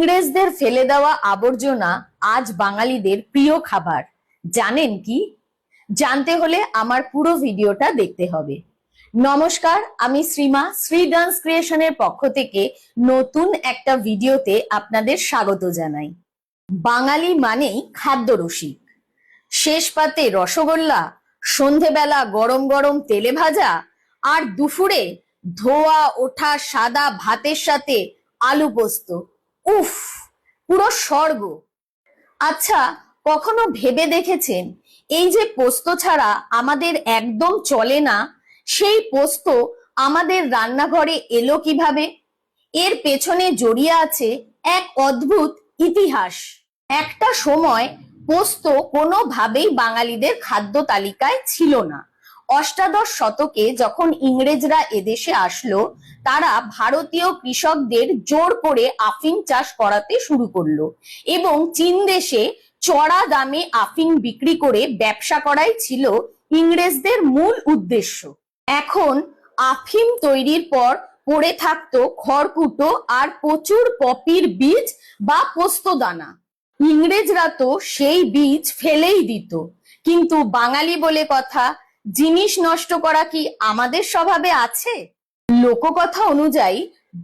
ইংরেজদের ফেলে দেওয়া আবর্জনা আজ বাঙালিদের প্রিয় খাবার। জানেন কি? জানতে হলে আমার পুরো ভিডিওটা দেখতে হবে। নমস্কার, আমি শ্রীমা, শ্রী ডান্স ক্রিয়েশনের পক্ষ থেকে নতুন একটা ভিডিওতে আপনাদের স্বাগত জানাই। বাঙালি মানেই খাদ্য রসিক। শেষ পাতে রসগোল্লা, সন্ধেবেলা গরম গরম তেলে ভাজা, আর দুপুরে ধোয়া ওঠা সাদা ভাতের সাথে আলু পোস্ত। উফ, পুরো স্বর্গ। আচ্ছা, কখনো ভেবে দেখেছেন এই যে পোস্ত ছাড়া আমাদের একদম চলে না, সেই পোস্ত আমাদের রান্নাঘরে এলো কিভাবে? এর পেছনে জড়িয়ে আছে এক অদ্ভুত ইতিহাস। একটা সময় পোস্ত কোনোভাবেই বাঙালিদের খাদ্য তালিকায় ছিল না। অষ্টাদশ শতকে যখন ইংরেজরা এদেশে আসলো, তারা ভারতীয় কৃষকদের জোর করে আফিং চাষ করাতে শুরু করলো এবং চীন দেশে চড়া দামে আফিং বিক্রি করে ব্যবসা করাই ছিল ইংরেজদের মূল উদ্দেশ্য। এখন আফিম তৈরির পর পড়ে থাকতো খড়কুটো আর প্রচুর পপির বীজ বা পোস্তদানা। ইংরেজরা তো সেই বীজ ফেলেই দিত, কিন্তু বাঙালি বলে কথা, জিনিস নষ্ট করা কি আমাদের স্বভাবে আছে? লোককথা অনুযায়ী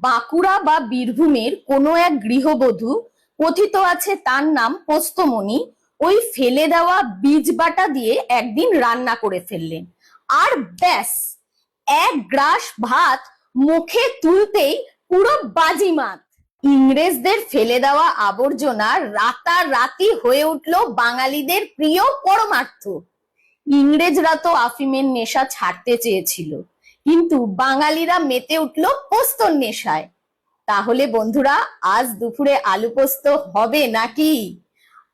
বাঁকুড়া বা বীরভূমের কোনো এক গৃহবধূ, কথিত আছে তার নাম পোস্তমণি, ওই ফেলে দেওয়া বীজ বাটা দিয়ে একদিন রান্না করে ফেললেন, আর ব্যাস, এক গ্রাস ভাত মুখে তুলতেই পুরো বাজিমাত। ইংরেজদের ফেলে দেওয়া আবর্জনা রাতারাতি হয়ে উঠলো বাঙালিদের প্রিয় পরমার্থ। ইংরেজরা তো আফিমের নেশা ছাড়তে চেয়েছিল, কিন্তু বাঙালিরা মেতে উঠলো পোস্তর নেশায়। তাহলে বন্ধুরা, আজ দুপুরে আলু পোস্ত হবে নাকি?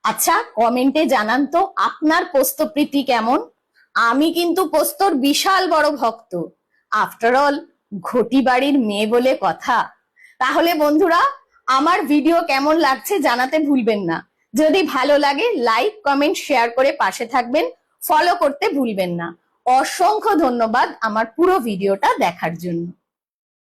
আচ্ছা, কমেন্টে জানান তো আপনার পোস্ত প্রীতি কেমন। আমি কিন্তু পোস্তর বিশাল বড় ভক্ত। আফটার অল, ঘটি বাড়ির মেয়ে বলে কথা। তাহলে বন্ধুরা, আমার ভিডিও কেমন লাগছে জানাতে ভুলবেন না। যদি ভালো লাগে লাইক, কমেন্ট, শেয়ার করে পাশে থাকবেন। ফলো করতে ভুলবেন না। অসংখ্য ধন্যবাদ আমার পুরো ভিডিওটা দেখার জন্য।